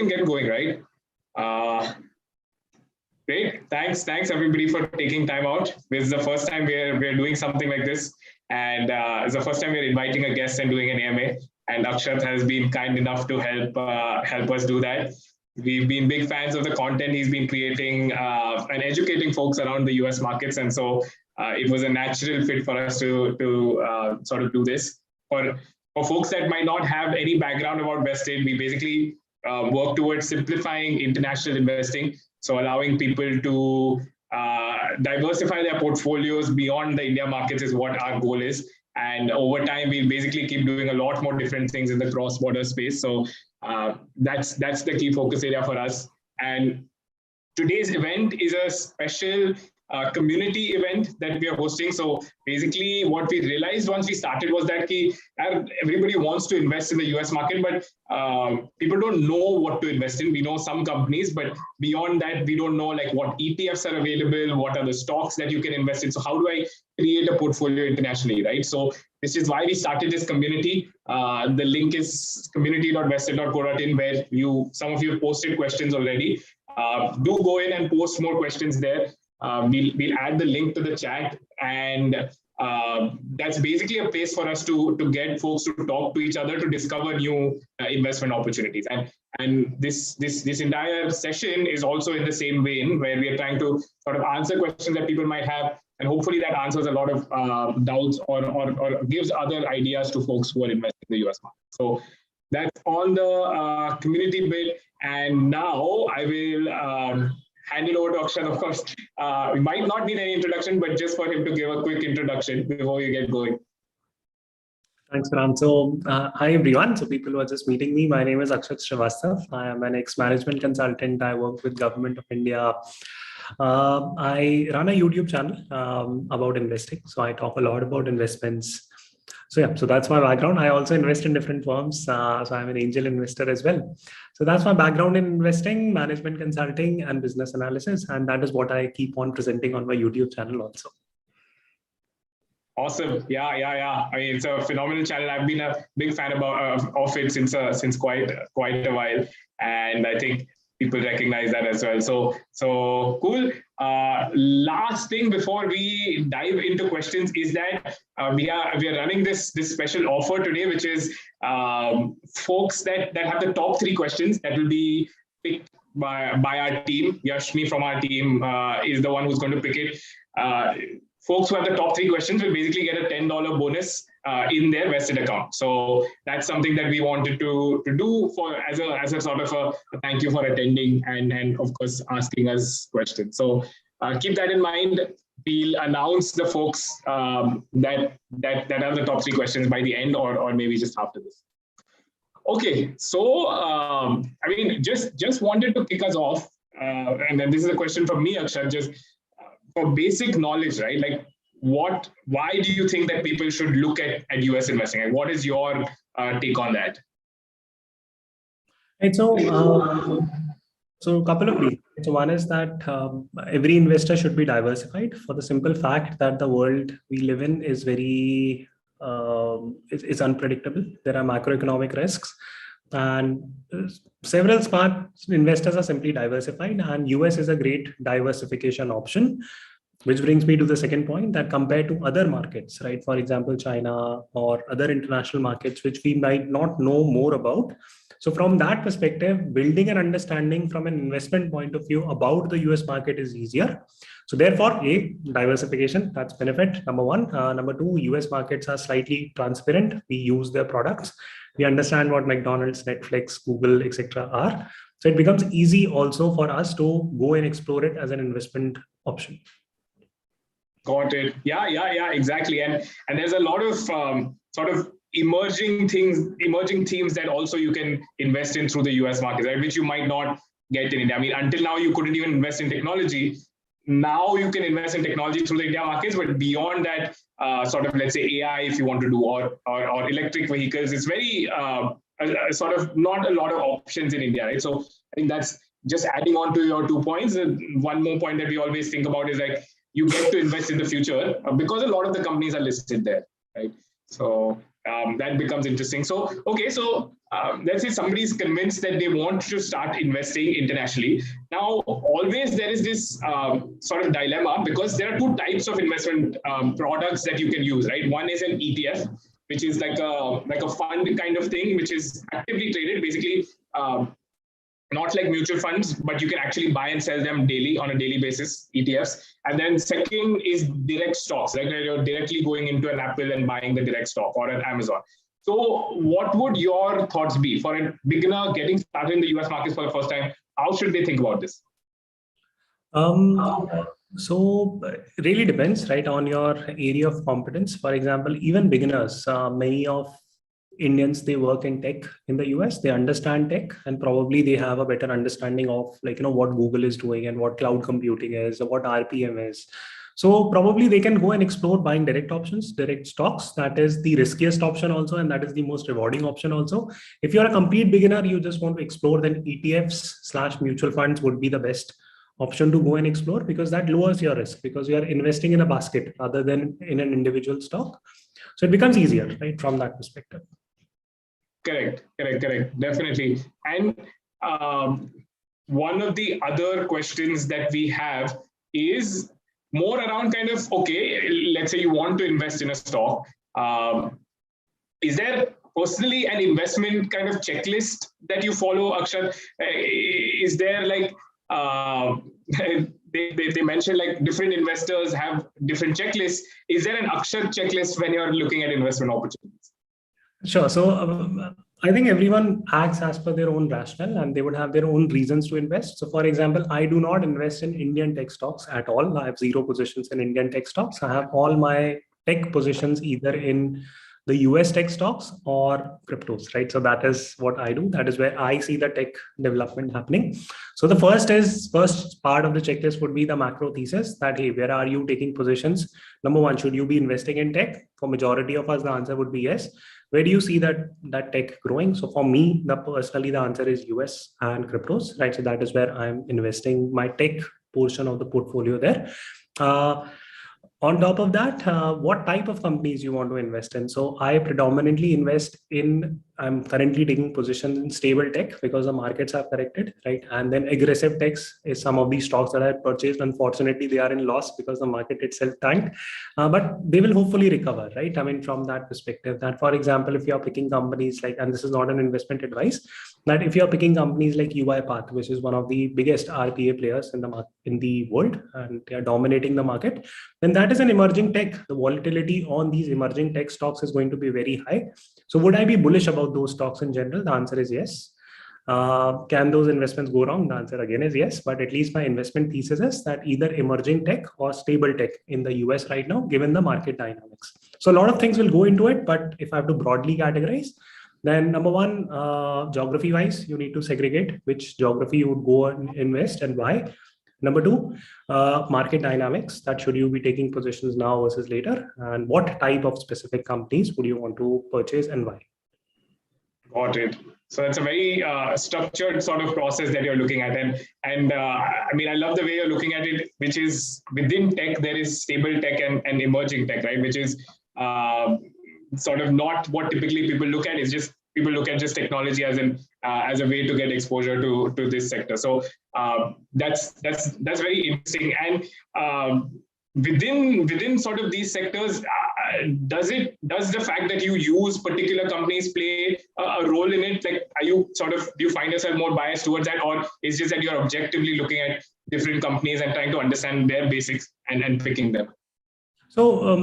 can get going, right? Great. Thanks everybody for taking time out. This is the first time we're doing something like this, and it's the first time we're inviting a guest and doing an AMA. And Akshat has been kind enough to help us do that. We've been big fans of the content he's been creating and educating folks around the US markets, and so it was a natural fit for us to sort of do this. For folks that might not have any background about Vested, we basically work towards simplifying international investing. So allowing people to diversify their portfolios beyond the India markets is what our goal is. And over time, we'll basically keep doing a lot more different things in the cross-border space. So that's the key focus area for us. And today's event is a special community event that we are hosting. So basically what we realized once we started was that everybody wants to invest in the US market, but people don't know what to invest in. We know some companies, but beyond that, we don't know like what ETFs are available, what are the stocks that you can invest in. So how do I create a portfolio internationally, right? So this is why we started this community. The link is community.vested.co.in, where some of you posted questions already. Do go in and post more questions there. We'll add the link to the chat, and that's basically a place for us to get folks to talk to each other, to discover new investment opportunities. And this entire session is also in the same vein, where we are trying to sort of answer questions that people might have, and hopefully that answers a lot of doubts or gives other ideas to folks who are investing in the US market. So that's on the community bit. And now I will hand it over to Akshat. Of course, we might not need any introduction, but just for him to give a quick introduction before you get going. Thanks, Ram. So, hi everyone. So, people who are just meeting me, my name is Akshat Shrivastava. I am an ex-management consultant. I work with Government of India. I run a YouTube channel about investing. So, I talk a lot about investments. So yeah, so that's my background. I also invest in different firms. So I'm an angel investor as well. So that's my background in investing, management consulting, and business analysis. And that is what I keep on presenting on my YouTube channel also. Awesome. Yeah. I mean, it's a phenomenal channel. I've been a big fan of it since quite a while. And I think people recognize that as well. So cool. Last thing before we dive into questions is that we are running this special offer today, which is folks that have the top 3 questions that will be picked by our team. Yashmi from our team is the one who's going to pick it. Folks who have the top 3 questions will basically get a $10 bonus in their vested account. So that's something that we wanted to do as a sort of a thank you for attending and of course asking us questions. So keep that in mind. We'll announce the folks that have the top 3 questions by the end or maybe just after this. Okay, so I mean, just wanted to kick us off, and then this is a question from me, Akshat, just for basic knowledge, right? Like, why do you think that people should look at US investing? And what is your take on that? Right, so a couple of reasons. So one is that every investor should be diversified for the simple fact that the world we live in is very is unpredictable. There are macroeconomic risks, and several smart investors are simply diversified, and US is a great diversification option. Which brings me to the second point, that compared to other markets, right? For example, China or other international markets, which we might not know more about. So from that perspective, building an understanding from an investment point of view about the US market is easier. So therefore, diversification, that's benefit number 1. Number 2, US markets are slightly transparent. We use their products. We understand what McDonald's, Netflix, Google, etc. are. So it becomes easy also for us to go and explore it as an investment option. Got it. Yeah, exactly. And there's a lot of sort of emerging themes that also you can invest in through the US market, right? Which you might not get in India. I mean, until now, you couldn't even invest in technology. Now you can invest in technology through the India markets, but beyond that, sort of, let's say AI, if you want to do, or electric vehicles, it's very sort of not a lot of options in India, right? So I think that's just adding on to your 2 points. One more point that we always think about is like, you get to invest in the future because a lot of the companies are listed there, right? So that becomes interesting. So, okay, so let's say somebody is convinced that they want to start investing internationally. Now, always there is this sort of dilemma, because there are two types of investment products that you can use, right? One is an ETF, which is like a fund kind of thing, which is actively traded, basically. Not like mutual funds, but you can actually buy and sell them daily on a daily basis, ETFs. And then second is direct stocks, like you're directly going into an Apple and buying the direct stock, or an Amazon. So what would your thoughts be for a beginner getting started in the US markets for the first time? How should they think about this? So really depends, right, on your area of competence. For example, even beginners, many of Indians, they work in tech in the US, they understand tech, and probably they have a better understanding of, like, what Google is doing and what cloud computing is, or what RPM is. So probably they can go and explore buying direct options, direct stocks. That is the riskiest option also, and that is the most rewarding option also. If you're a complete beginner, you just want to explore, then ETFs/mutual funds would be the best option to go and explore, because that lowers your risk, because you are investing in a basket rather than in an individual stock. So it becomes easier, right, from that perspective. Correct. Definitely. And one of the other questions that we have is more around kind of, okay, let's say you want to invest in a stock. Is there personally an investment kind of checklist that you follow, Akshat? Is there like, they mentioned like different investors have different checklists. Is there an Akshat checklist when you're looking at investment opportunities? Sure. So I think everyone acts as per their own rationale, and they would have their own reasons to invest. So for example, I do not invest in Indian tech stocks at all. I have 0 positions in Indian tech stocks. I have all my tech positions either in the US tech stocks or cryptos, right? So that is what I do. That is where I see the tech development happening. So the first part of the checklist would be the macro thesis that, hey, where are you taking positions? Number one, should you be investing in tech? For majority of us, the answer would be yes. Where do you see that tech growing? So for me, personally, the answer is US and cryptos, right? So that is where I'm investing my tech portion of the portfolio there. On top of that, what type of companies you want to invest in? So I predominantly invest in, I'm currently taking positions in stable tech because the markets have corrected, right? And then aggressive techs is some of these stocks that I purchased. Unfortunately, they are in loss because the market itself tanked, but they will hopefully recover, right? I mean, from that perspective, that for example, if you're picking companies like, and this is not an investment advice, that if you're picking companies like UiPath, which is one of the biggest RPA players in the world, and they are dominating the market, then that is an emerging tech. The volatility on these emerging tech stocks is going to be very high. So would I be bullish about those stocks in general? The answer is yes. Can those investments go wrong? The answer again is yes, but at least my investment thesis is that either emerging tech or stable tech in the US right now, given the market dynamics. So a lot of things will go into it, but if I have to broadly categorize, then number one, geography wise, you need to segregate which geography you would go and invest and why. Number two, market dynamics, that should you be taking positions now versus later, and what type of specific companies would you want to purchase and why. Got it. So it's a very structured sort of process that you're looking at. And I mean, I love the way you're looking at it, which is within tech, there is stable tech and emerging tech, right? Which is sort of not what typically people look at. It's just people look at just technology as a way to get exposure to this sector. So that's very interesting. And within sort of these sectors, does the fact that you use particular companies play a role in it? Like, do you find yourself more biased towards that, or is just that you're objectively looking at different companies and trying to understand their basics and picking them? So,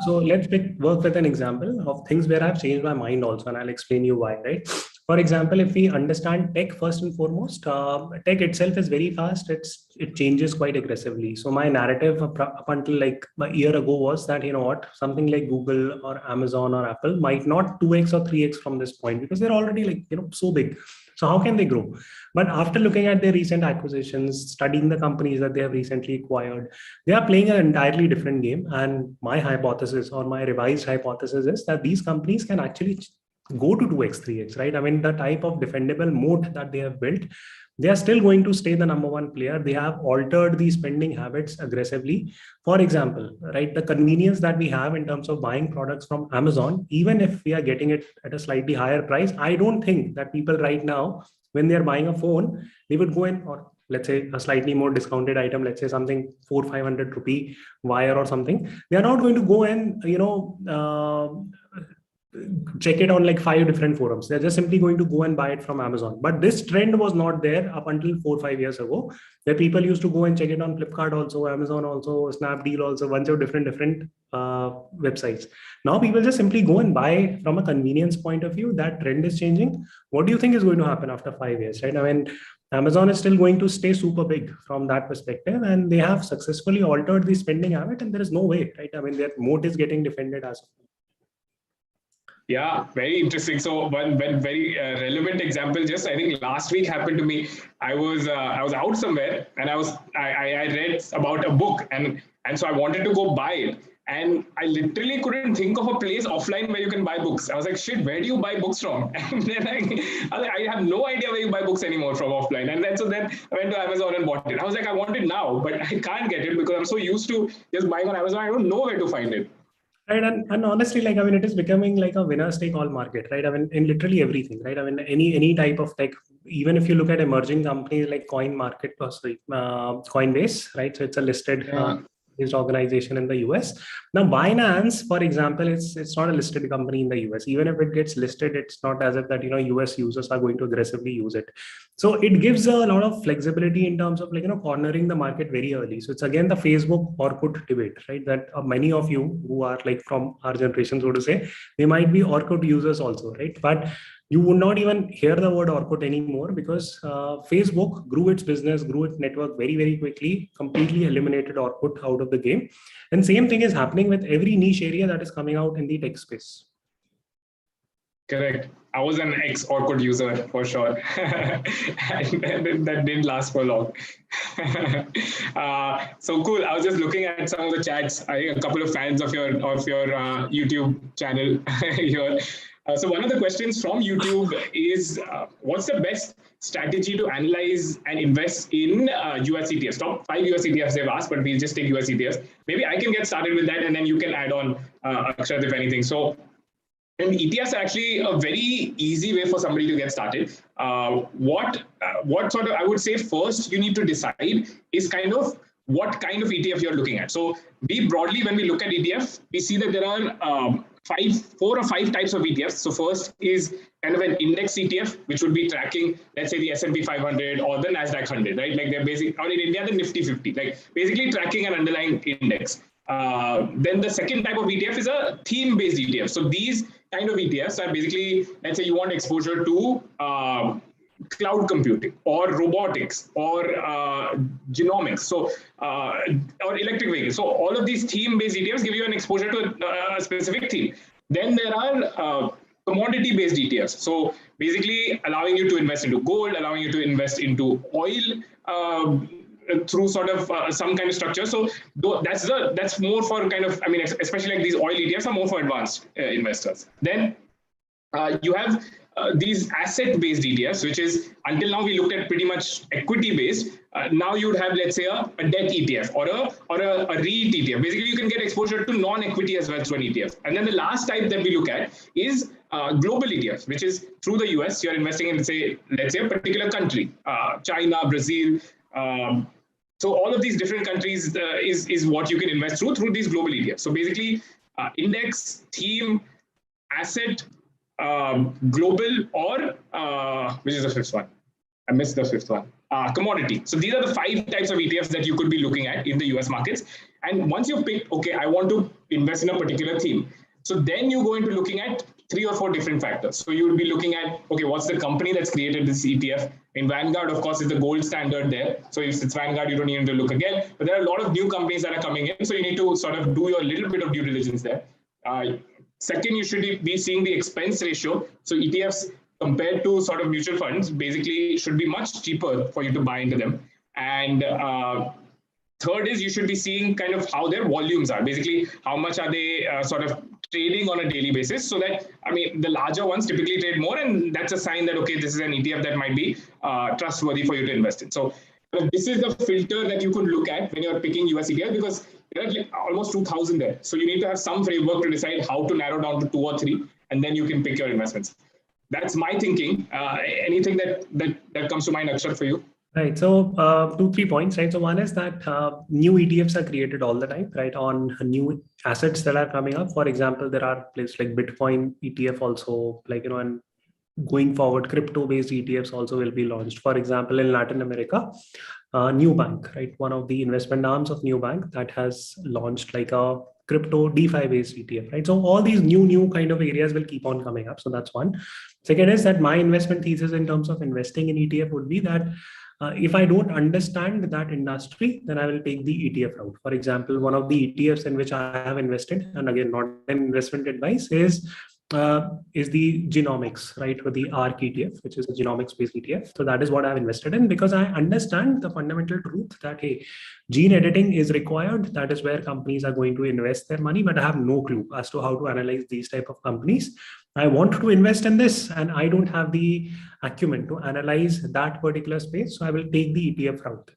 so let's work with an example of things where I've changed my mind also, and I'll explain you why, right? For example, if we understand tech first and foremost, tech itself is very fast. It changes quite aggressively. So my narrative up until like a year ago was that, you know what, something like Google or Amazon or Apple might not 2x or 3x from this point because they're already like, so big. So how can they grow? But after looking at their recent acquisitions, studying the companies that they have recently acquired, they are playing an entirely different game. And my hypothesis or my revised hypothesis is that these companies can actually go to 2x, 3x, right? I mean, the type of defendable moat that they have built, they are still going to stay the number one player. They have altered the spending habits aggressively. For example, right, the convenience that we have in terms of buying products from Amazon, even if we are getting it at a slightly higher price, I don't think that people right now, when they are buying a phone, they would go in, or let's say a slightly more discounted item, let's say something 400-500 rupee wire or something, they are not going to go and check it on like 5 different forums. They're just simply going to go and buy it from Amazon. But this trend was not there up until 4 or 5 years ago, where people used to go and check it on Flipkart also, Amazon also, Snapdeal also, bunch of different websites. Now people just simply go and buy from a convenience point of view. That trend is changing. What do you think is going to happen after 5 years, right? I mean, Amazon is still going to stay super big from that perspective, and they have successfully altered the spending habit, and there is no way, right? I mean, their moat is getting defended as of now. Yeah, very interesting. So one very relevant example, just I think last week happened to me. I was out somewhere and I read about a book and so I wanted to go buy it. And I literally couldn't think of a place offline where you can buy books. I was like, shit, where do you buy books from? And then I have no idea where you buy books anymore from offline. And then I went to Amazon and bought it. I was like, I want it now, but I can't get it because I'm so used to just buying on Amazon. I don't know where to find it. Right. And honestly, like, I mean, it is becoming like a winner take all market, right? I mean, in literally everything, right? I mean, any type of tech, even if you look at emerging companies like Coinbase, right? So it's a listed based organization in the US. Now, Binance, for example, it's not a listed company in the US. Even if it gets listed, it's not as if that, US users are going to aggressively use it. So it gives a lot of flexibility in terms of, like, cornering the market very early. So it's again the Facebook Orkut debate, right? That many of you who are like from our generation, so to say, they might be Orkut users also, right? But you would not even hear the word Orkut anymore because Facebook grew its business, grew its network very, very quickly, completely eliminated Orkut out of the game. And same thing is happening with every niche area that is coming out in the tech space. Correct. I was an ex-Orkut user for sure. and that didn't last for long. So cool. I was just looking at some of the chats. I think a couple of fans of your YouTube channel here. So one of the questions from YouTube is, what's the best strategy to analyze and invest in US ETFs? Top 5 US ETFs they've asked, but we'll just take US ETFs. Maybe I can get started with that and then you can add on, Akshat, if anything. So, and ETFs are actually a very easy way for somebody to get started. What sort of, I would say first you need to decide is kind of what kind of ETF you're looking at. So we broadly, when we look at ETF, we see that there are 4 or 5 types of ETFs. So first is kind of an index ETF, which would be tracking, let's say, the S&P 500 or the NASDAQ 100, right? Like they're basically, or in India, the Nifty 50, like basically tracking an underlying index. Then the second type of ETF is a theme-based ETF. So these kind of ETFs are basically, let's say you want exposure to cloud computing or robotics or genomics, so or electric vehicles. So all of these theme-based ETFs give you an exposure to a specific theme. Then there are commodity-based ETFs. So basically allowing you to invest into gold, allowing you to invest into oil, through sort of some kind of structure. So that's more for kind of, I mean, especially like these oil ETFs are more for advanced investors. Then you have these asset-based ETFs, which is, until now we looked at pretty much equity-based. Now you would have, let's say, a debt ETF or a REIT ETF. Basically, you can get exposure to non-equity as well through an ETF. And then the last type that we look at is global ETFs, which is through the US. You're investing in, let's say a particular country, China, Brazil. So all of these different countries is what you can invest through these global ETFs. So basically, index, theme, asset, global, or which is the fifth one? I missed the fifth one. Commodity. So these are the 5 types of ETFs that you could be looking at in the US markets. And once you've picked, okay, I want to invest in a particular theme. So then you go into looking at 3 or 4 different factors. So you would be looking at, okay, what's the company that's created this ETF? In Vanguard, of course, is the gold standard there. So if it's Vanguard, you don't need to look again. But there are a lot of new companies that are coming in. So you need to sort of do your little bit of due diligence there. Second, you should be seeing the expense ratio. So ETFs compared to sort of mutual funds basically should be much cheaper for you to buy into them. And third is you should be seeing kind of how their volumes are. Basically, how much are they sort of trading on a daily basis, so that, I mean, the larger ones typically trade more, and that's a sign that, okay, this is an ETF that might be trustworthy for you to invest in. So this is the filter that you could look at when you're picking US ETF, because there are like almost 2,000 there. So you need to have some framework to decide how to narrow down to 2 or 3, and then you can pick your investments. That's my thinking. Anything that comes to mind, Akshat, for you? Right. So 2-3 points, right? So one is that new ETFs are created all the time, right? On new assets that are coming up. For example, there are places like Bitcoin ETF also, like, and going forward, crypto-based ETFs also will be launched. For example, in Latin America, New Bank, right? One of the investment arms of New Bank that has launched like a crypto DeFi-based ETF, right? So all these new kind of areas will keep on coming up. So that's one. Second is that my investment thesis in terms of investing in ETF would be that if I don't understand that industry, then I will take the ETF route. For example, one of the ETFs in which I have invested, and again, not an investment advice, is the genomics, right? With the ARC ETF, which is a genomics-based ETF. So that is what I've invested in, because I understand the fundamental truth that, hey, gene editing is required. That is where companies are going to invest their money, but I have no clue as to how to analyze these type of companies. I want to invest in this, and I don't have the acumen to analyze that particular space. So I will take the ETF route.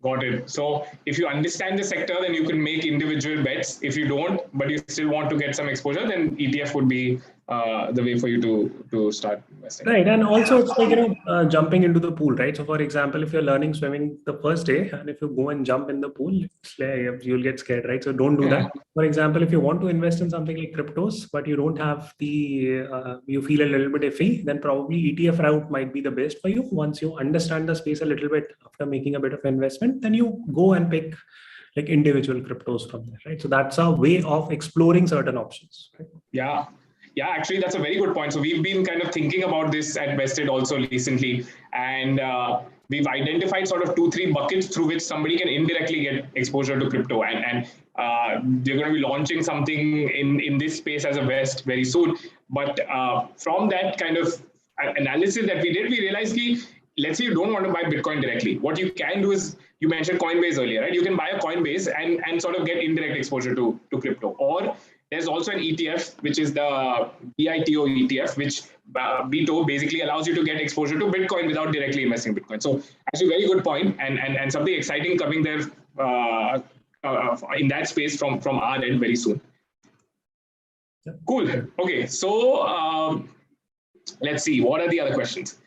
Got it. So if you understand the sector, then you can make individual bets. If you don't, but you still want to get some exposure, then ETF would be the way for you to start investing. Right. And also it's like, jumping into the pool, right? So for example, if you're learning swimming the first day, and if you go and jump in the pool, you'll get scared, right? So don't do that. For example, if you want to invest in something like cryptos, but you don't have you feel a little bit iffy, then probably ETF route might be the best for you. Once you understand the space a little bit after making a bit of investment, then you go and pick like individual cryptos from there, right? So that's a way of exploring certain options, right? Yeah, actually, that's a very good point. So we've been kind of thinking about this at Vested also recently, and we've identified sort of 2-3 buckets through which somebody can indirectly get exposure to crypto. And they're going to be launching something in this space as a Vest very soon. But from that kind of analysis that we did, we realized let's say you don't want to buy Bitcoin directly. What you can do is, you mentioned Coinbase earlier, right? You can buy a Coinbase and sort of get indirect exposure to crypto. Or there's also an ETF, which is the BITO ETF, which BITO basically allows you to get exposure to Bitcoin without directly investing in Bitcoin. So actually, very good point, and something exciting coming there in that space from our end very soon. Cool. Okay, so let's see. What are the other questions?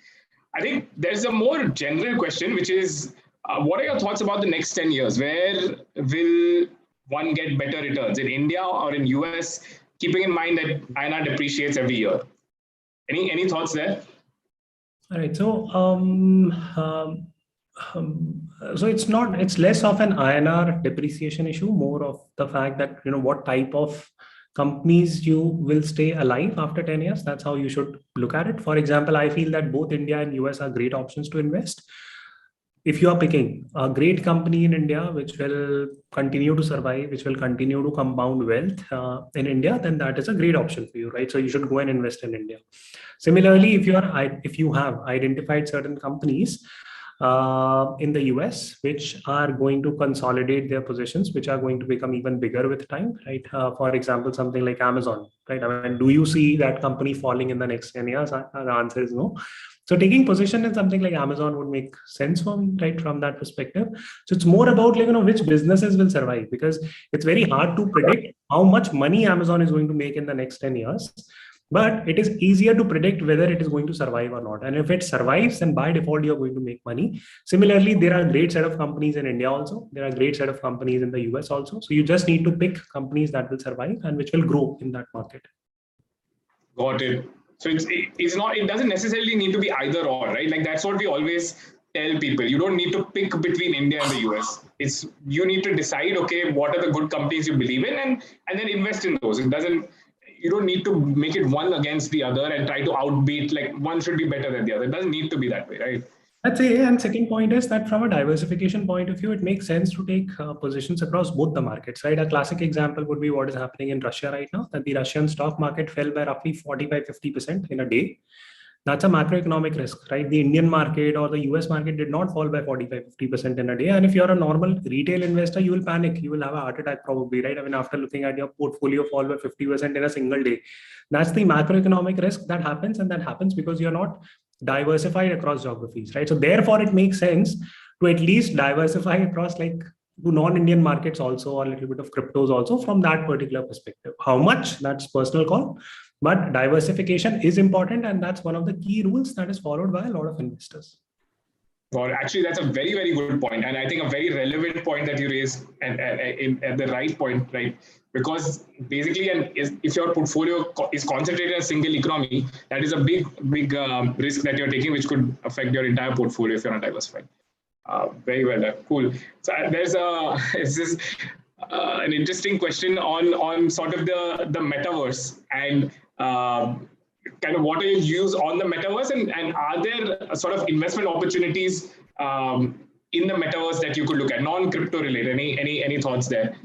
I think there's a more general question, which is, what are your thoughts about the next 10 years? Where will one get better returns, in India or in US, keeping in mind that INR depreciates every year? Any thoughts there? All right. So so it's less of an INR depreciation issue, more of the fact that, what type of companies you will stay alive after 10 years. That's how you should look at it. For example, I feel that both India and US are great options to invest. If you are picking a great company in India, which will continue to survive, which will continue to compound wealth in India, then that is a great option for you, right? So you should go and invest in India. Similarly, if you have identified certain companies in the US, which are going to consolidate their positions, which are going to become even bigger with time, right? For example, something like Amazon, right? I mean, do you see that company falling in the next 10 years? The answer is no. So taking position in something like Amazon would make sense for me, right? From that perspective. So it's more about which businesses will survive, because it's very hard to predict how much money Amazon is going to make in the next 10 years. But it is easier to predict whether it is going to survive or not. And if it survives, then by default, you're going to make money. Similarly, there are a great set of companies in India also. There are a great set of companies in the US also. So you just need to pick companies that will survive and which will grow in that market. Got it. So it doesn't necessarily need to be either or, right? Like that's what we always tell people. You don't need to pick between India and the US. You need to decide, okay, what are the good companies you believe in, and then invest in those. You don't need to make it one against the other and try to outbeat, like one should be better than the other. It doesn't need to be that way, right? I'd say, and second point is that from a diversification point of view, it makes sense to take positions across both the markets, right? A classic example would be what is happening in Russia right now, that the Russian stock market fell by roughly 45-50% in a day. That's a macroeconomic risk, right? The Indian market or the US market did not fall by 45-50% in a day. And if you're a normal retail investor, you will panic. You will have a heart attack probably, right? I mean, after looking at your portfolio fall by 50% in a single day. That's the macroeconomic risk that happens. And that happens because you're not diversified across geographies, right? So therefore, it makes sense to at least diversify across like to non-Indian markets also, or a little bit of cryptos also from that particular perspective. How much? That's personal call. But diversification is important, and that's one of the key rules that is followed by a lot of investors. Well, actually, that's a very, very good point, and I think a very relevant point that you raised, and at the right point, right? Because basically, if your portfolio is concentrated in a single economy, that is a big risk that you're taking, which could affect your entire portfolio if you're not diversified. Very well done. Cool. So there's an interesting question on sort of the metaverse and kind of what are your views on the metaverse, and are there sort of investment opportunities in the metaverse that you could look at, non-crypto related? Any thoughts there?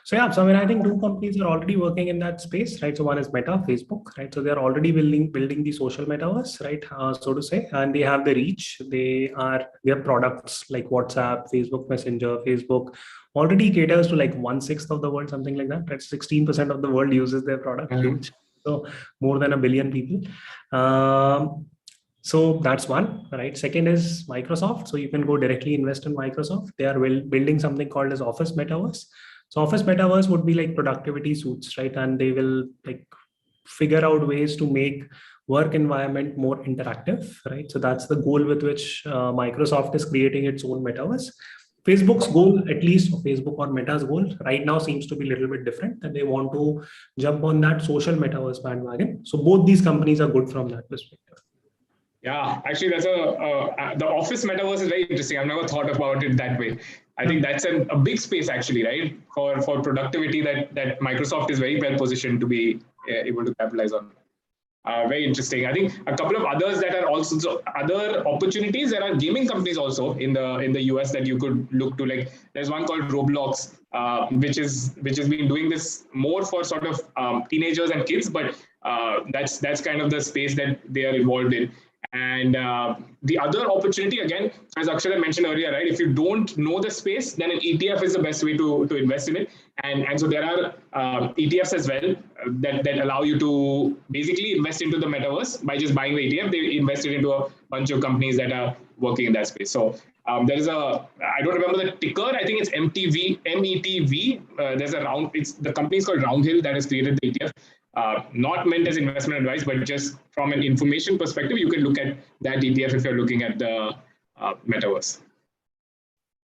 So yeah, so I mean, I think two companies are already working in that space, right? So one is Meta, Facebook, right? So they're already building the social metaverse, right? So to say, and they have the reach. Their products like WhatsApp, Facebook Messenger, Facebook already caters to like 1/6 of the world, something like that. Right? 16% of the world uses their product. Huge. So more than 1 billion people. So that's one, right? Second is Microsoft. So you can go directly invest in Microsoft. They are building something called as Office Metaverse. So Office Metaverse would be like productivity suits, right? And they will like figure out ways to make work environment more interactive, right? So that's the goal with which Microsoft is creating its own metaverse. Facebook's goal, at least Facebook or Meta's goal right now, seems to be a little bit different, and they want to jump on that social metaverse bandwagon. So both these companies are good from that perspective. Yeah, actually, that's the Office Metaverse is very interesting. I've never thought about it that way. I think that's a big space actually, right? For productivity that Microsoft is very well positioned to be able to capitalize on. Very interesting. I think a couple of others that are also other opportunities. There are gaming companies also in the US that you could look to. Like there's one called Roblox, which has been doing this more for sort of teenagers and kids, but that's kind of the space that they are involved in. And the other opportunity, again, as Akshat had mentioned earlier, right? If you don't know the space, then an ETF is the best way to invest in it. And so there are ETFs as well that allow you to basically invest into the metaverse by just buying the ETF. They invested into a bunch of companies that are working in that space. So there is I don't remember the ticker. I think it's METV. There's the company is called Roundhill that has created the ETF. Not meant as investment advice, but just from an information perspective, you can look at that ETF if you're looking at the metaverse.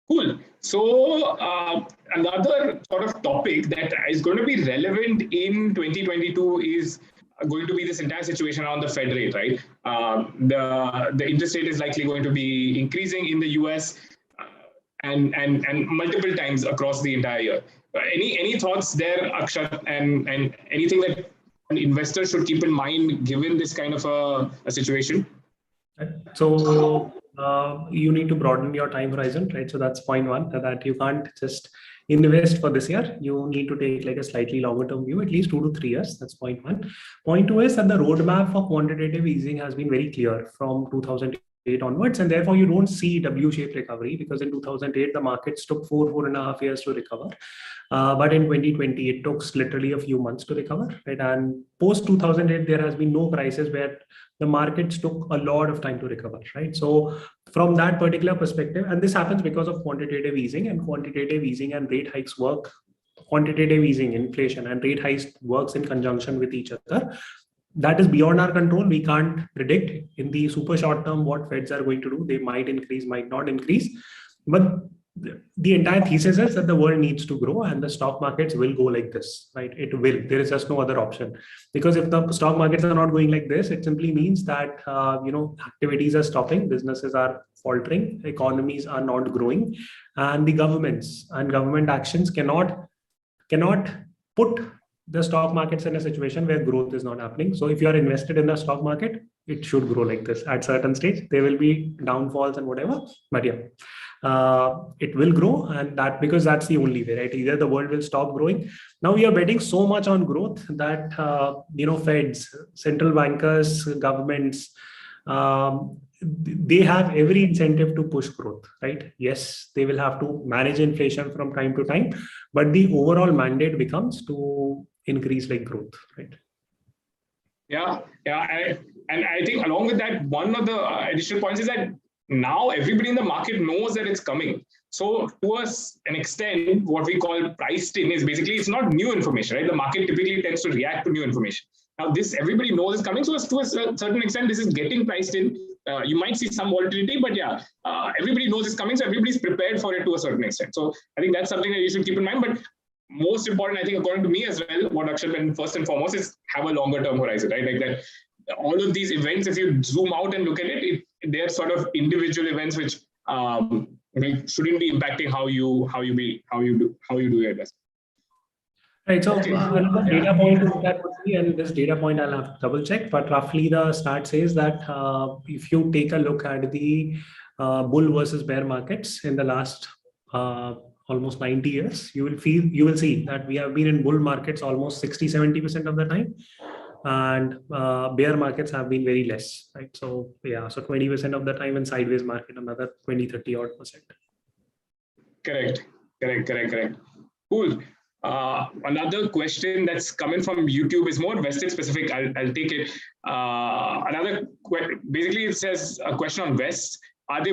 Cool. So another sort of topic that is going to be relevant in 2022 is going to be this entire situation around the Fed rate, right? The interest rate is likely going to be increasing in the US and multiple times across the entire year. Any thoughts there, Akshat, and anything that an investor should keep in mind given this kind of a situation? So you need to broaden your time horizon, right? So that's point one, that you can't just invest for this year. You need to take like a slightly longer term view, at least 2 to 3 years. That's point one. Point two is that the roadmap for quantitative easing has been very clear from 2008 onwards, and therefore you don't see W-shaped recovery, because in 2008 the markets took 4.5 years to recover. But in 2020, it took literally a few months to recover, right? And post 2008, there has been no crisis where the markets took a lot of time to recover, right? So from that particular perspective, and this happens because of quantitative easing, and quantitative easing and rate hikes work. Quantitative easing, inflation, and rate hikes works in conjunction with each other. That is beyond our control. We can't predict in the super short term what Feds are going to do. They might increase, might not increase. But the entire thesis is that the world needs to grow and the stock markets will go like this, right? It will. There is just no other option, because if the stock markets are not going like this, it simply means that activities are stopping, businesses are faltering, economies are not growing, and the governments and government actions cannot put the stock markets in a situation where growth is not happening. So if you are invested in the stock market, it should grow like this. At certain stage, there will be downfalls and whatever, but yeah, it will grow, and that because that's the only way, right? Either the world will stop growing. Now we are betting so much on growth that Feds, central bankers, governments, they have every incentive to push growth, right? Yes, they will have to manage inflation from time to time, but the overall mandate becomes to increase like growth, right? Yeah, yeah. And I think along with that, one of the additional points is that now everybody in the market knows that it's coming. So to an extent, what we call priced in is basically it's not new information, right? The market typically tends to react to new information. Now this everybody knows is coming. So to a certain extent, this is getting priced in. You might see some volatility, but yeah, everybody knows it's coming. So everybody's prepared for it to a certain extent. So I think that's something that you should keep in mind. But most important, I think, according to me as well, what Akshat meant first and foremost is have a longer term horizon, right? Like that, all of these events, if you zoom out and look at it, they're sort of individual events which shouldn't be impacting how you do your investment. Right. So another data point to look at would be, and this data point I'll have to double check, but roughly the stat says that if you take a look at the bull versus bear markets in the last almost 90 years, you will see that we have been in bull markets almost 60-70% of the time, and bear markets have been very less, right? So yeah, so 20% of the time, in sideways market, another 20-30 odd percent. Correct. Cool. Another question that's coming from YouTube is more vested specific. I'll take it. Basically it says a question on vests. Are they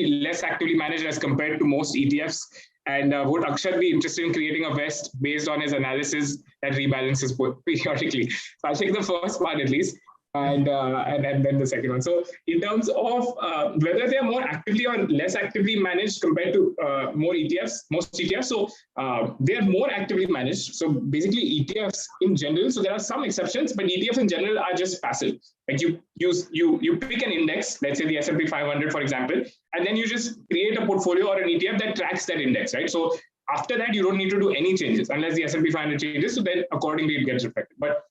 less actively managed as compared to most ETFs? And would Akshat be interested in creating a vest based on his analysis that rebalances periodically? So I'll take the first part at least, and then the second one. So in terms of whether they are more actively or less actively managed compared to most ETFs, so they are more actively managed. So basically ETFs in general, so there are some exceptions, but ETFs in general are just passive. Like you pick an index, let's say the S&P 500, for example, and then you just create a portfolio or an ETF that tracks that index, right? So after that, you don't need to do any changes unless the S&P 500 changes. So then accordingly it gets reflected. But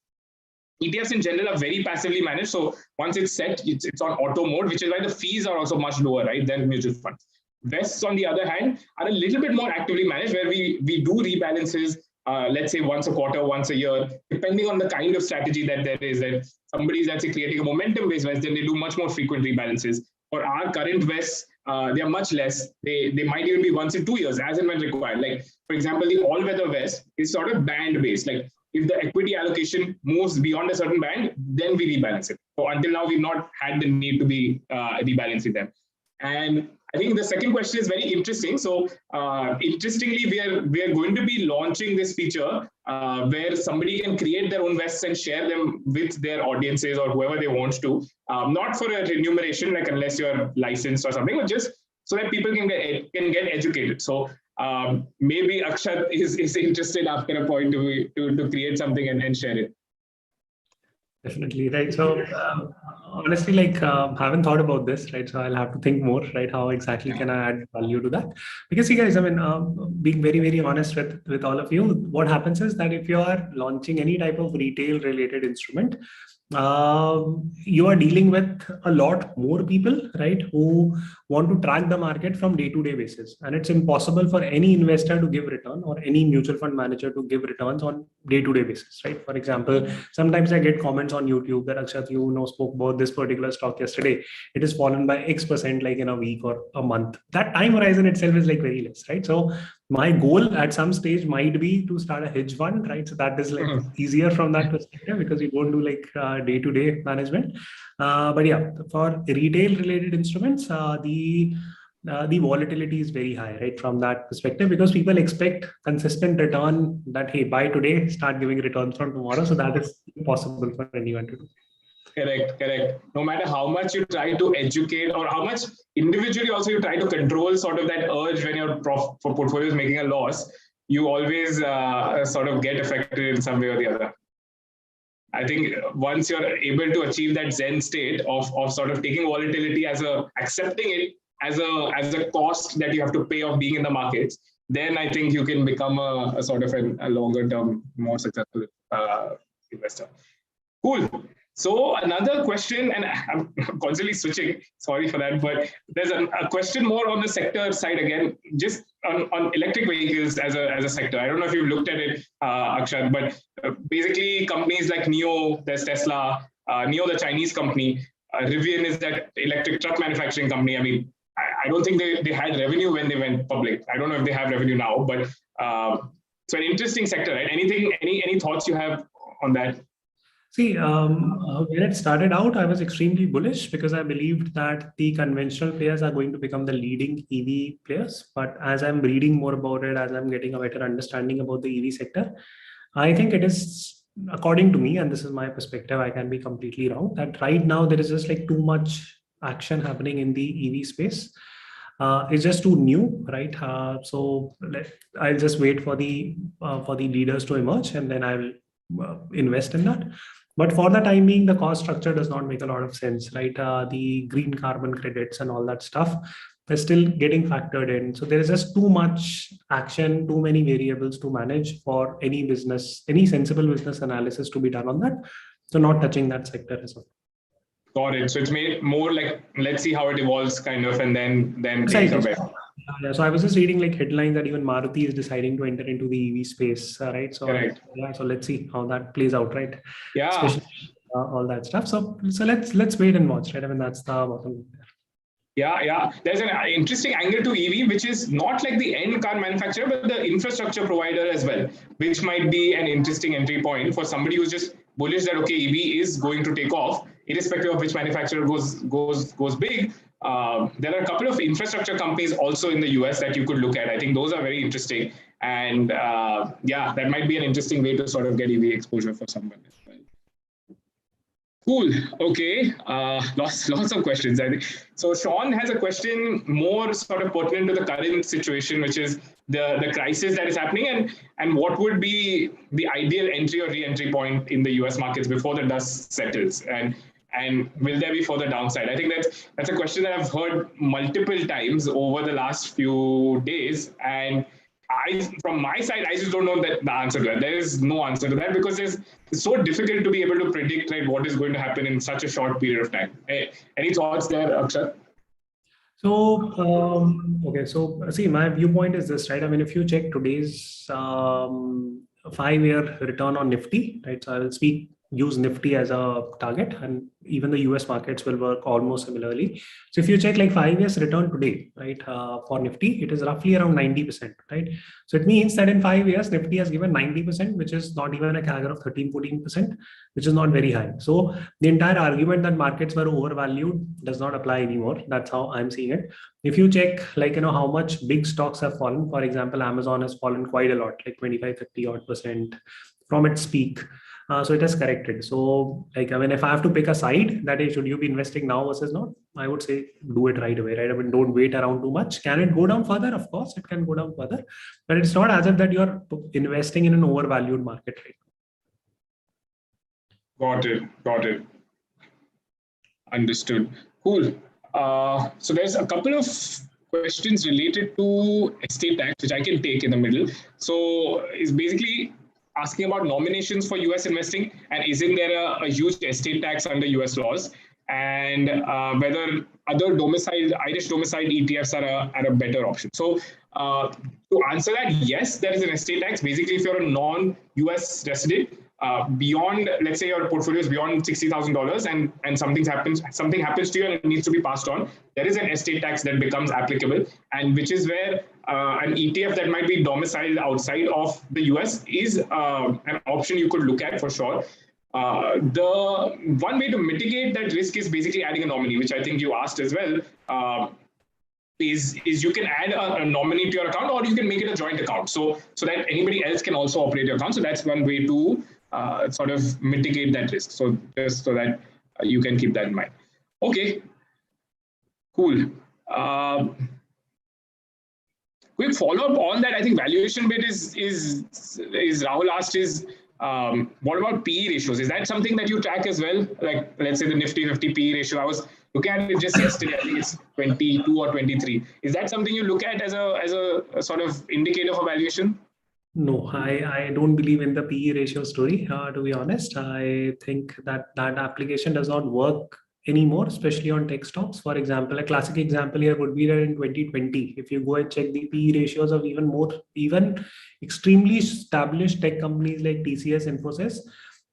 ETFs in general are very passively managed. So once it's set, it's on auto mode, which is why the fees are also much lower, right, than mutual funds. Vests, on the other hand, are a little bit more actively managed, where we do rebalances, let's say once a quarter, once a year, depending on the kind of strategy that there is. That somebody's, let's say, creating a momentum-based vest, then they do much more frequent rebalances. For our current vests, they are much less. They might even be once in 2 years, as and when required. Like, for example, the all-weather vest is sort of band-based. Like, if the equity allocation moves beyond a certain band, then we rebalance it. So until now, we've not had the need to be rebalancing them. And I think the second question is very interesting. So interestingly, we are going to be launching this feature where somebody can create their own vests and share them with their audiences or whoever they want to, not for a remuneration, like unless you're licensed or something, but just so that people can get educated. So maybe Akshat is interested after a point to create something and share it. Definitely, right. So honestly, like haven't thought about this, right? So I'll have to think more, right? How exactly can I add value to that? Because you guys, I mean, being very, very honest with all of you, what happens is that if you are launching any type of retail related instrument, you are dealing with a lot more people, right, who want to track the market from day-to-day basis, and it's impossible for any investor to give return or any mutual fund manager to give returns on day-to-day basis, right? For example, sometimes I get comments on YouTube that Akshat, spoke about this particular stock yesterday, it has fallen by X% like in a week or a month. That time horizon itself is like very less, right? So my goal at some stage might be to start a hedge fund, right? So that is like easier from that perspective, because you don't do like day-to-day management. But yeah, for retail related instruments, the volatility is very high, right? From that perspective, because people expect consistent return that, hey, buy today, start giving returns from tomorrow. So that is impossible for anyone to do. Correct. No matter how much you try to educate or how much individually also you try to control sort of that urge when your portfolio is making a loss, you always sort of get affected in some way or the other. I think once you're able to achieve that Zen state of sort of taking volatility accepting it as a cost that you have to pay of being in the markets, then I think you can become a sort of a longer term, more successful investor. Cool. So another question, and I'm constantly switching, sorry for that, but there's a question more on the sector side again, just on electric vehicles as a sector. I don't know if you've looked at it, Akshat, but basically companies like NIO, there's Tesla, NIO, the Chinese company, Rivian is that electric truck manufacturing company. I mean, I don't think they had revenue when they went public. I don't know if they have revenue now, but so an interesting sector, right? Any thoughts you have on that? See, when it started out, I was extremely bullish because I believed that the conventional players are going to become the leading EV players. But as I'm reading more about it, as I'm getting a better understanding about the EV sector, I think it is, according to me, and this is my perspective, I can be completely wrong, that right now there is just like too much action happening in the EV space. It's just too new, right? I'll just wait for the leaders to emerge, and then I will invest in that. But for the time being, the cost structure does not make a lot of sense, right? The green carbon credits and all that stuff is still getting factored in. So there is just too much action, too many variables to manage for any business, any sensible business analysis to be done on that. So not touching that sector as well. Got it. So it's made more like, let's see how it evolves kind of, and then take Exactly. a bet. Yeah, so I was just reading like headlines that even Maruti is deciding to enter into the EV space, right? So Correct. yeah, so let's see how that plays out, right? Yeah. Especially all that stuff. So let's wait and watch, right? I mean, that's the bottom. Yeah. There's an interesting angle to EV, which is not like the end car manufacturer, but the infrastructure provider as well, which might be an interesting entry point for somebody who's just bullish that okay, EV is going to take off, irrespective of which manufacturer goes big. There are a couple of infrastructure companies also in the US that you could look at. I think those are very interesting, and yeah, that might be an interesting way to sort of get EV exposure for someone as well. Cool. Okay. Lots of questions, I think. So Sean has a question more sort of pertinent to the current situation, which is the crisis that is happening, and what would be the ideal entry or re-entry point in the US markets before the dust settles, and will there be further downside? I think that's a question that I've heard multiple times over the last few days, and from my side, I just don't know the answer to that. There is no answer to that because it's so difficult to be able to predict, right, what is going to happen in such a short period of time. Any thoughts there, Akshat? So, okay, so see, my viewpoint is this, right? I mean, if you check today's 5-year return on Nifty, right? So I will use Nifty as a target, and even the US markets will work almost similarly. So if you check like 5 years return today, right, for Nifty, it is roughly around 90%, right? So it means that in 5 years, Nifty has given 90%, which is not even a CAGR of 13-14%, which is not very high. So the entire argument that markets were overvalued does not apply anymore. That's how I'm seeing it. If you check like, how much big stocks have fallen, for example, Amazon has fallen quite a lot, like 25-30% from its peak. So it has corrected. So like, I mean, if I have to pick a side, that is, should you be investing now versus not? I would say do it right away, right? I mean, don't wait around too much. Can it go down further? Of course, it can go down further, but it's not as if that you're investing in an overvalued market, right? Got it. Understood. Cool. So there's a couple of questions related to estate tax, which I can take in the middle. So it's basically asking about nominations for US investing, and isn't there a huge estate tax under US laws, and whether other Irish domiciled ETFs are a better option. So to answer that, yes, there is an estate tax. Basically, if you're a non-US resident, beyond, let's say your portfolio is beyond $60,000 and something happens to you and it needs to be passed on, there is an estate tax that becomes applicable, and which is where an ETF that might be domiciled outside of the US is an option you could look at for sure. The one way to mitigate that risk is basically adding a nominee, which I think you asked as well. Is you can add a nominee to your account, or you can make it a joint account, so that anybody else can also operate your account. So that's one way to sort of mitigate that risk. So just so that you can keep that in mind. Okay, cool. Quick follow up on that. I think valuation bit is Rahul asked is what about PE ratios? Is that something that you track as well? Like let's say the Nifty 50 PE ratio. I was looking at it just yesterday. I think it's 22 or 23. Is that something you look at as a sort of indicator for valuation? No, I don't believe in the PE ratio story. To be honest, I think that that application does not work anymore, especially on tech stocks. For example, a classic example here would be that in 2020, if you go and check the PE ratios of even extremely established tech companies like TCS, Infosys,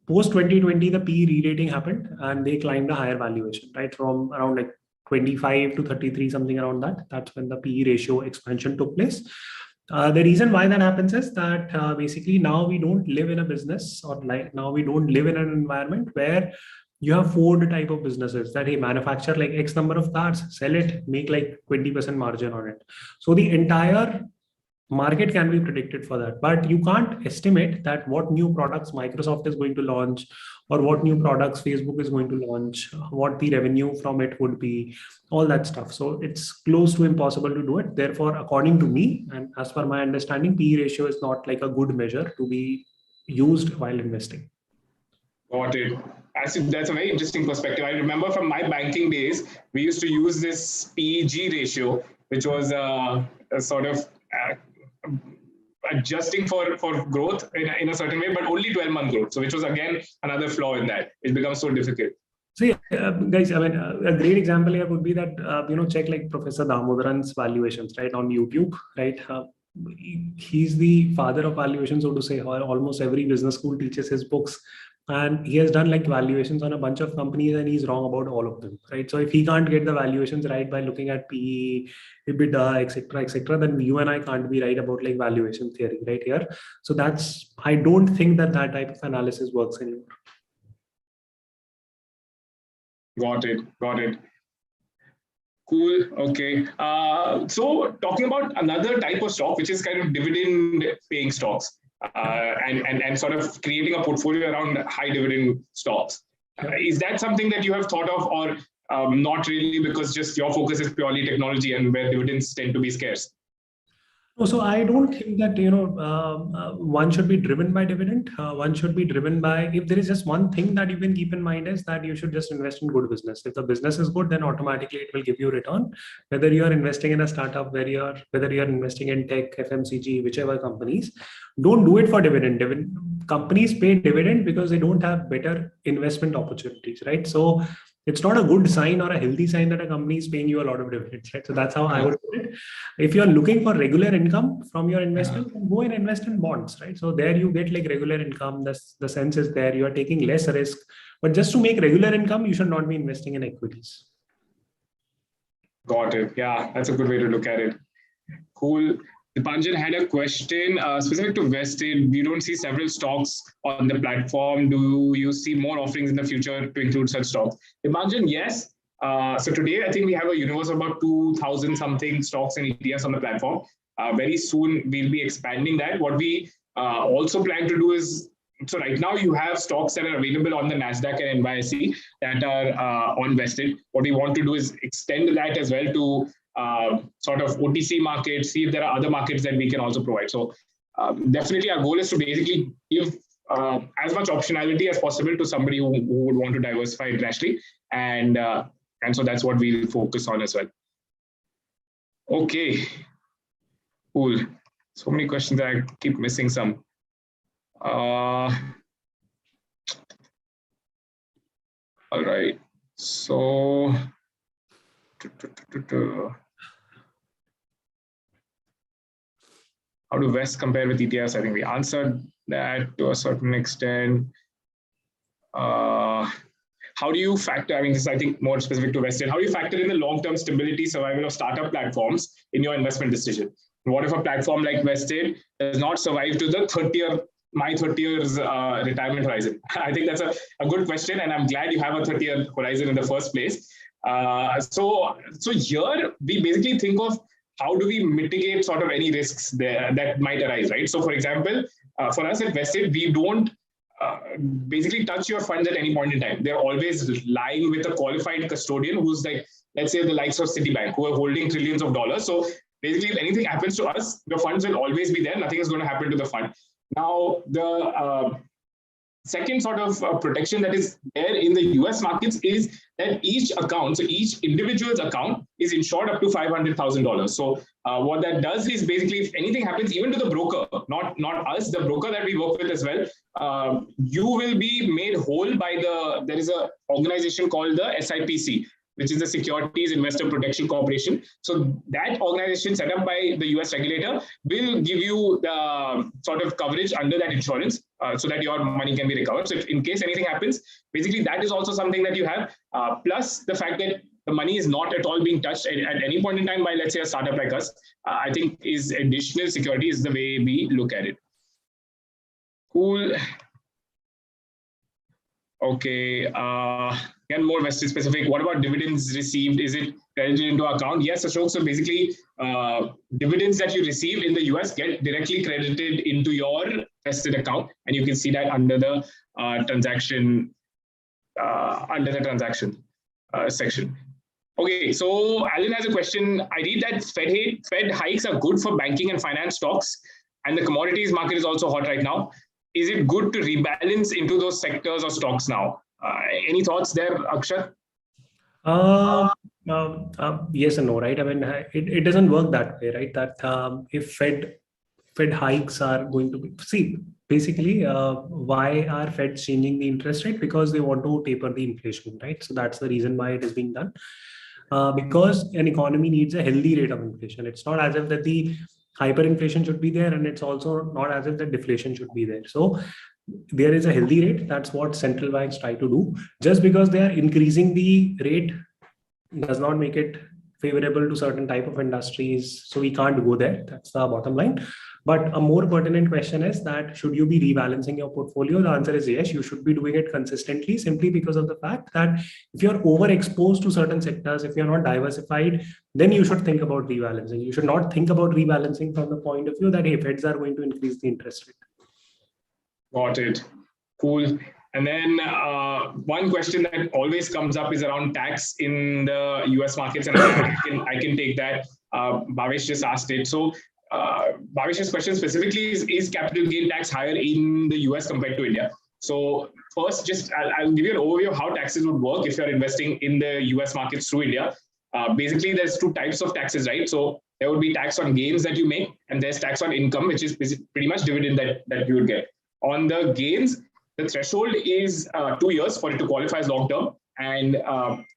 post 2020, the PE re-rating happened and they climbed a higher valuation, right? From around like 25 to 33, something around that. That's when the PE ratio expansion took place. The reason why that happens is that basically now we don't live in a business, or like now we don't live in an environment where you have four type of businesses that hey, manufacture like X number of cars, sell it, make like 20% margin on it. So the entire market can be predicted for that, but you can't estimate that what new products Microsoft is going to launch, or what new products Facebook is going to launch, what the revenue from it would be, all that stuff. So it's close to impossible to do it. Therefore, according to me and as per my understanding, PE ratio is not like a good measure to be used while investing. Got it. That's a very interesting perspective. I remember from my banking days, we used to use this PEG ratio, which was a sort of adjusting for growth in a certain way, but only 12-month growth. So which was again another flaw in that. It becomes so difficult. So yeah, guys, I mean, a great example here would be that, check like Professor Damodaran's valuations, right, on YouTube, right? He's the father of valuation, so to say. Almost every business school teaches his books. And he has done like valuations on a bunch of companies and he's wrong about all of them, right? So if he can't get the valuations right by looking at PE, EBITDA, etc., then you and I can't be right about like valuation theory right here. So I don't think that type of analysis works anymore. Got it. Cool. Okay. So talking about another type of stock, which is kind of dividend paying stocks, and sort of creating a portfolio around high dividend stocks. Is that something that you have thought of, or not really, because just your focus is purely technology and where dividends tend to be scarce? So I don't think that one should be driven by dividend. One should be driven by, if there is just one thing that you can keep in mind, is that you should just invest in good business. If the business is good, then automatically it will give you return. Whether you are investing in a startup, whether you are investing in tech, FMCG, whichever companies, don't do it for dividend. Companies pay dividend because they don't have better investment opportunities, right? So it's not a good sign or a healthy sign that a company is paying you a lot of dividends, right? So that's how I would put it. If you're looking for regular income from your investment, go and invest in bonds, right? So there you get like regular income. The sense is there. You are taking less risk. But just to make regular income, you should not be investing in equities. Got it. Yeah, that's a good way to look at it. Cool. Dipanjan had a question specific to Vested. We don't see several stocks on the platform. Do you see more offerings in the future to include such stocks? Dipanjan, yes. So today, I think we have a universe of about 2,000 something stocks and ETFs on the platform. Very soon, we'll be expanding that. What we also plan to do is, so right now you have stocks that are available on the NASDAQ and NYSE that are on Vested. What we want to do is extend that as well to sort of OTC markets, see if there are other markets that we can also provide. So definitely our goal is to basically give as much optionality as possible to somebody who would want to diversify internationally. And so that's what we'll focus on as well. Okay, cool. So many questions that I keep missing some. All right. So how do West compare with ETFs? I think we answered that to a certain extent. How do you factor, I mean, this is, I think, more specific to Vested, how do you factor in the long-term stability survival of startup platforms in your investment decision? What if a platform like Vested does not survive to the my 30 years retirement horizon? I think that's a good question, and I'm glad you have a 30-year horizon in the first place. So here we basically think of how do we mitigate sort of any risks there that might arise, right? So for example, for us at Vested, we don't basically touch your funds at any point in time. They're always lying with a qualified custodian who's like, let's say the likes of Citibank, who are holding trillions of dollars. So basically, if anything happens to us, the funds will always be there. Nothing is going to happen to the fund. Now, second sort of protection that is there in the US markets is that each account, so each individual's account is insured up to $500,000. So what that does is basically, if anything happens, even to the broker, not us, the broker that we work with as well, you will be made whole by there is a organization called the SIPC, which is the Securities Investor Protection Corporation. So that organization set up by the US regulator will give you the sort of coverage under that insurance so that your money can be recovered. So if in case anything happens, basically that is also something that you have. Plus the fact that the money is not at all being touched at any point in time by, let's say, a startup like us, I think is additional security is the way we look at it. Cool. Okay. Again, more vested specific. What about dividends received? Is it credited into account? Yes, Ashok. So basically, dividends that you receive in the US get directly credited into your vested account, and you can see that under the transaction section. Okay, so Alan has a question. I read that Fed hikes are good for banking and finance stocks, and the commodities market is also hot right now. Is it good to rebalance into those sectors or stocks now? Any thoughts there, Akshat? Yes and no, right? I mean, it doesn't work that way, right? That if Fed hikes are going to be, see, basically, why are Feds changing the interest rate? Because they want to taper the inflation, right? So that's the reason why it is being done. Because an economy needs a healthy rate of inflation. It's not as if that the hyperinflation should be there, and it's also not as if the deflation should be there. So there is a healthy rate. That's what central banks try to do. Just because they are increasing the rate does not make it favorable to certain type of industries. So we can't go there. That's the bottom line. But a more pertinent question is that should you be rebalancing your portfolio? The answer is yes, you should be doing it consistently, simply because of the fact that if you're overexposed to certain sectors, if you're not diversified, then you should think about rebalancing. You should not think about rebalancing from the point of view that, hey, Feds are going to increase the interest rate. Got it. Cool. And then one question that always comes up is around tax in the US markets, and I can take that. Bhavesh just asked it. So Bhavesh's question specifically is capital gain tax higher in the US compared to India? So first, just I'll give you an overview of how taxes would work if you're investing in the US markets through India. Basically, there's two types of taxes, right? So there would be tax on gains that you make, and there's tax on income, which is pretty much dividend that you would get. On the gains, the threshold is 2 years for it to qualify as long term. And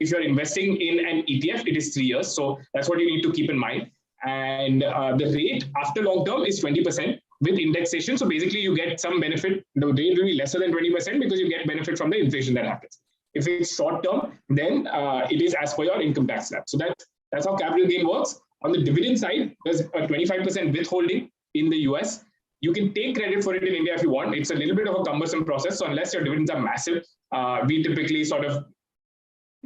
if you're investing in an ETF, it is 3 years. So that's what you need to keep in mind. And the rate after long term is 20% with indexation. So basically, you get some benefit. The rate will be lesser than 20% because you get benefit from the inflation that happens. If it's short term, then it is as per your income tax slab. So that's how capital gain works. On the dividend side, there's a 25% withholding in the US. You can take credit for it in India if you want. It's a little bit of a cumbersome process. So unless your dividends are massive, we typically sort of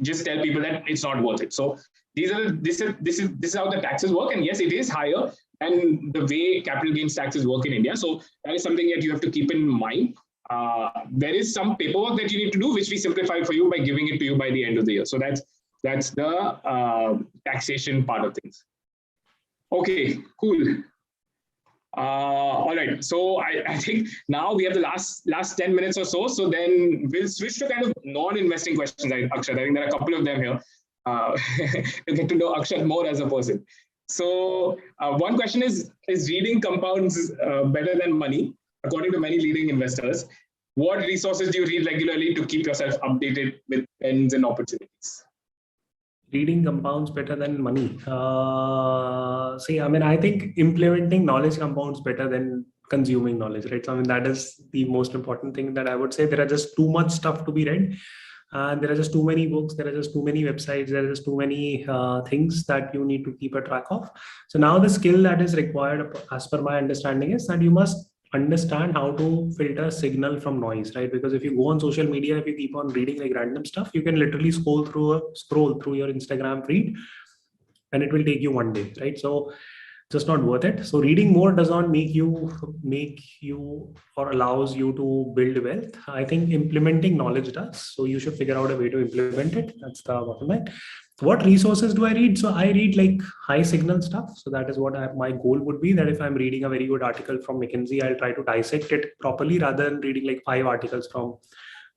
just tell people that it's not worth it. So this is how the taxes work. And yes, it is higher than the way capital gains taxes work in India. So that is something that you have to keep in mind. There is some paperwork that you need to do, which we simplify for you by giving it to you by the end of the year. So that's the taxation part of things. Okay, cool. All right, so I think now we have the last 10 minutes or so. So then we'll switch to kind of non-investing questions, Akshat. I think there are a couple of them here to get to know Akshat more as a person. So one question is reading compounds better than money, according to many leading investors? What resources do you read regularly to keep yourself updated with trends and opportunities? Reading compounds better than money. See, I mean, I think implementing knowledge compounds better than consuming knowledge, right? So, I mean, that is the most important thing that I would say. There are just too much stuff to be read. There are just too many books. There are just too many websites. There are just too many things that you need to keep a track of. So now the skill that is required, as per my understanding, is that you must understand how to filter signal from noise, right? Because if you go on social media, if you keep on reading like random stuff, you can literally scroll through your Instagram feed, and it will take you one day, right? So just not worth it. So reading more does not make you or allows you to build wealth. I think implementing knowledge does. So you should figure out a way to implement it. That's the bottom line. what resources do I read? So I read like high signal stuff. So that is what my goal would be, that if I'm reading a very good article from McKinsey, I'll try to dissect it properly rather than reading like 5 articles from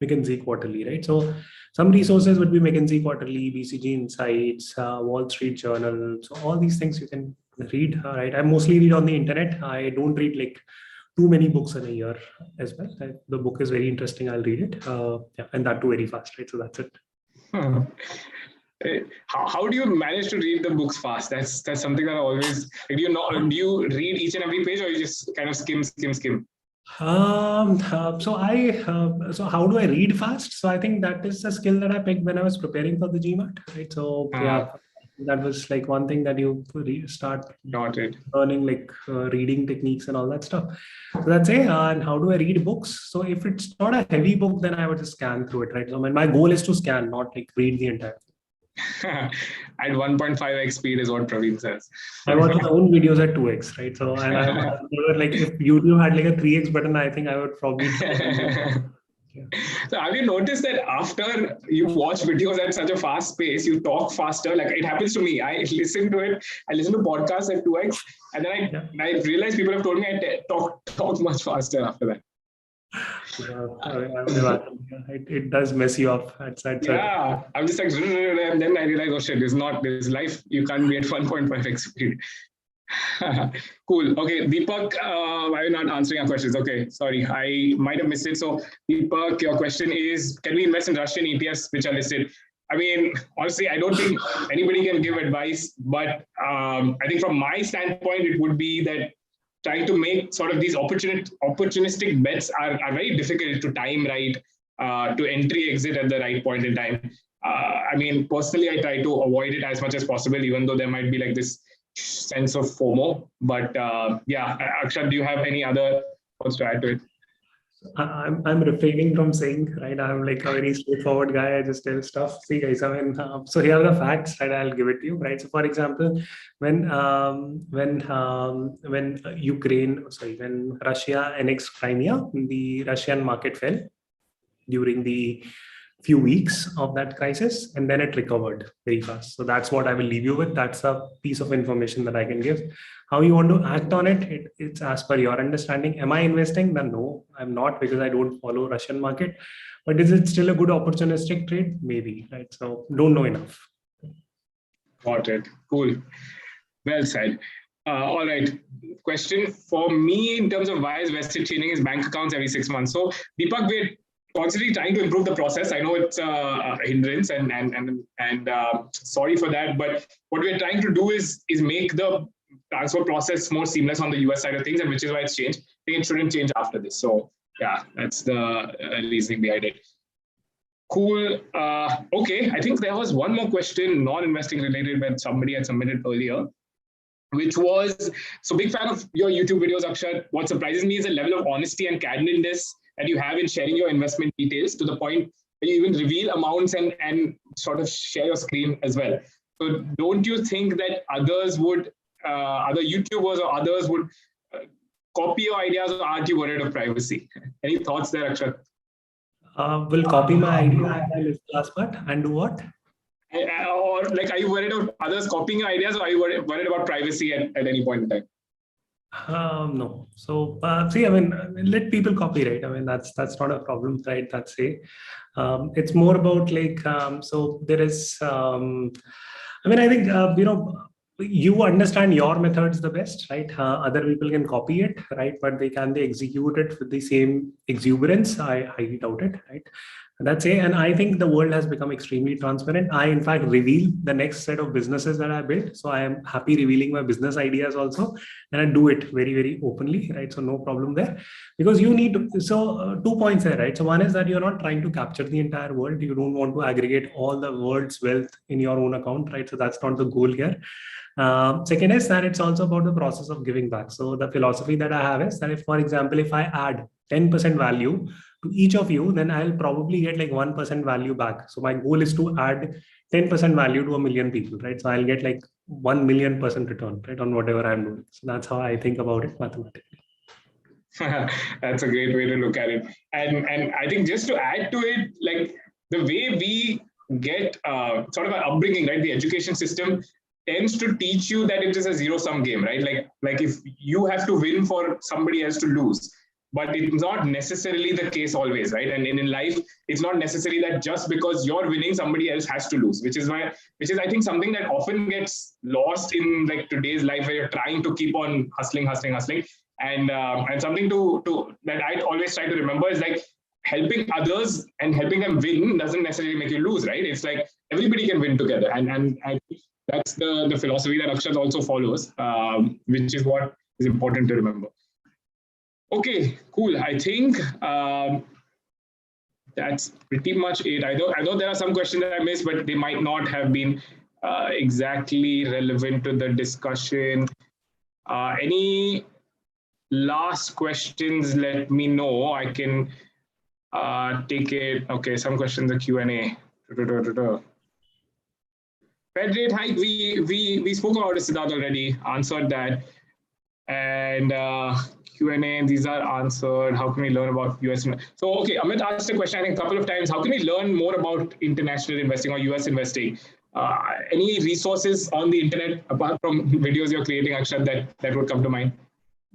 McKinsey quarterly, right? So some resources would be McKinsey quarterly, BCG Insights, Wall Street Journal. So all these things you can read, right? I mostly read on the internet. I don't read like too many books in a year as well. The book is very interesting, I'll read it. Yeah, and that too very fast, right? So that's it. How do you manage to read the books fast? That's something that I always like. Do you read each and every page, or you just kind of skim? So how do I read fast? So I think that is a skill that I picked when I was preparing for the GMAT, right? So yeah, that was like one thing that you start learning, like reading techniques and all that stuff. So that's it. And how do I read books? So if it's not a heavy book, then I would just scan through it, right? So my goal is to scan, not like read the entire thing. At 1.5x speed is what Praveen says. I watch my own videos at 2x, right? So, and I'm like, if YouTube had like a 3x button, I think I would probably. So have you noticed that after you watch videos at such a fast pace, you talk faster? Like it happens to me. I listen to podcasts at 2x, and then I realize people have told me I talk much faster after that. It does mess you up at yeah, I'm just like, and then I realize, oh shit, this life, you can't be at 1.5x speed. Cool. Okay, Deepak, why are you not answering our questions? Okay, sorry, I might have missed it. So Deepak, your question is, can we invest in Russian ETFs which are listed? I mean, honestly, I don't think anybody can give advice, but I think from my standpoint, it would be that trying to make sort of these opportunistic bets are very difficult to time right, to entry exit at the right point in time. I mean, personally, I try to avoid it as much as possible, even though there might be like this sense of FOMO. But yeah, Akshat, do you have any other thoughts to add to it? I'm refraining from saying, right? I'm like a very straightforward guy. I just tell stuff. See, guys, I mean, so here are the facts, right? I'll give it to you, right? So, for example, when Russia annexed Crimea, the Russian market fell during the few weeks of that crisis, and then it recovered very fast. So that's what I will leave you with. That's a piece of information that I can give. How you want to act on it, it's as per your understanding. Am I investing? Then no, I'm not, because I don't follow Russian market. But is it still a good opportunistic trade? Maybe, right? So don't know enough. Got it. Cool. Well said. All right. Question for me in terms of why is Vested changing his bank accounts every 6 months? So Deepak, we're constantly trying to improve the process. I know it's a hindrance, and sorry for that. But what we're trying to do is make the transfer process more seamless on the US side of things, and which is why it's changed. I think it shouldn't change after this. So yeah, that's the reasoning behind it. Cool. Okay, I think there was one more question, non-investing related, that somebody had submitted earlier, which was, so big fan of your YouTube videos, Akshat. What surprises me is the level of honesty and candidness that you have in sharing your investment details, to the point where you even reveal amounts and sort of share your screen as well. So don't you think that others would, other YouTubers or others would copy your ideas, or aren't you worried of privacy? Any thoughts there, Akshat? Will copy my idea last part and do what? Or like, are you worried of others copying your ideas, or are you worried about privacy at any point in time? No. So see, I mean, let people copy, right? I mean, that's not a problem, right? That's it. It's more about like, so there is, I mean, I think, you understand your methods the best, right? Other people can copy it, right? But they execute it with the same exuberance? I highly doubt it, right? That's it. And I think the world has become extremely transparent. I, in fact, reveal the next set of businesses that I built. So I am happy revealing my business ideas also. And I do it very, very openly, right? So no problem there. Because you need to, so 2 points there, right? So one is that you're not trying to capture the entire world. You don't want to aggregate all the world's wealth in your own account, right? So that's not the goal here. Second is that it's also about the process of giving back. So the philosophy that I have is that if, for example, if I add 10% value to each of you, then I'll probably get like 1% value back. So my goal is to add 10% value to 1 million people, right? So I'll get like 1 million% return, right, on whatever I'm doing. So that's how I think about it mathematically. That's a great way to look at it. And I think just to add to it, like the way we get sort of an upbringing, right? The education system tends to teach you that it is a zero-sum game, right? Like if you have to win for somebody else to lose, but it's not necessarily the case always, right? And in life, it's not necessary that just because you're winning, somebody else has to lose, which is I think something that often gets lost in like today's life, where you're trying to keep on hustling, and something to that I always try to remember is like helping others and helping them win doesn't necessarily make you lose, right? It's like everybody can win together, and I think that's the philosophy that Akshat also follows, which is what is important to remember. Okay, cool. I think that's pretty much it. I know there are some questions that I missed, but they might not have been exactly relevant to the discussion. Any last questions? Let me know. I can take it. Okay, some questions are Q&A. Fed rate hike. We spoke about it, Siddharth, already. Answered that. And Q&A, these are answered. How can we learn about US? So, okay, Amit asked a question, I think, a couple of times. How can we learn more about international investing or US investing? Any resources on the internet, apart from videos you're creating, Akshat, that would come to mind?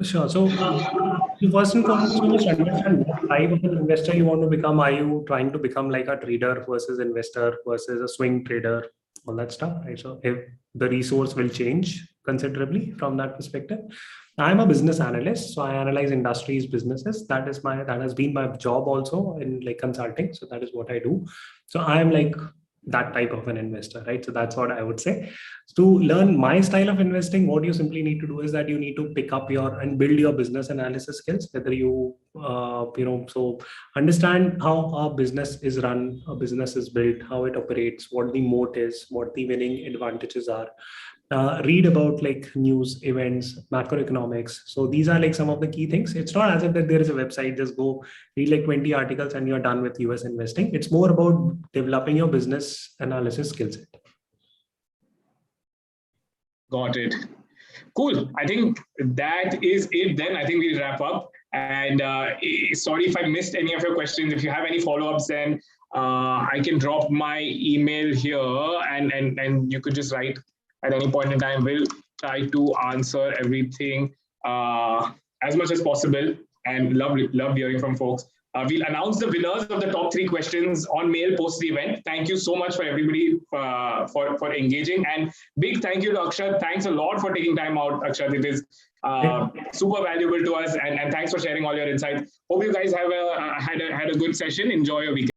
Sure. So first and foremost, you must understand what type of an investor you want to become. Are you trying to become like a trader versus investor versus a swing trader, all that stuff, right? So if the resource will change considerably from that perspective. I'm a business analyst, so I analyze industries, businesses. That has been my job also in like consulting. So that is what I do. So I'm like that type of an investor, right? So that's what I would say. To learn my style of investing, what you simply need to do is that you need to pick up and build your business analysis skills. Whether so understand how a business is run, a business is built, how it operates, what the moat is, what the winning advantages are. Read about like news, events, macroeconomics. So these are like some of the key things. It's not as if that there is a website, just go read like 20 articles and you're done with US investing. It's more about developing your business analysis skill set. Got it. Cool. I think that is it then. I think we'll wrap up. And sorry if I missed any of your questions. If you have any follow-ups, then I can drop my email here, and you could just write at any point in time. We'll try to answer everything as much as possible, and love hearing from folks. We'll announce the winners of the top 3 questions on mail post the event. Thank you so much for everybody for engaging, and big thank you to Akshat. Thanks a lot for taking time out, Akshat. It is super valuable to us, and thanks for sharing all your insights. Hope you guys have had a good session. Enjoy your weekend.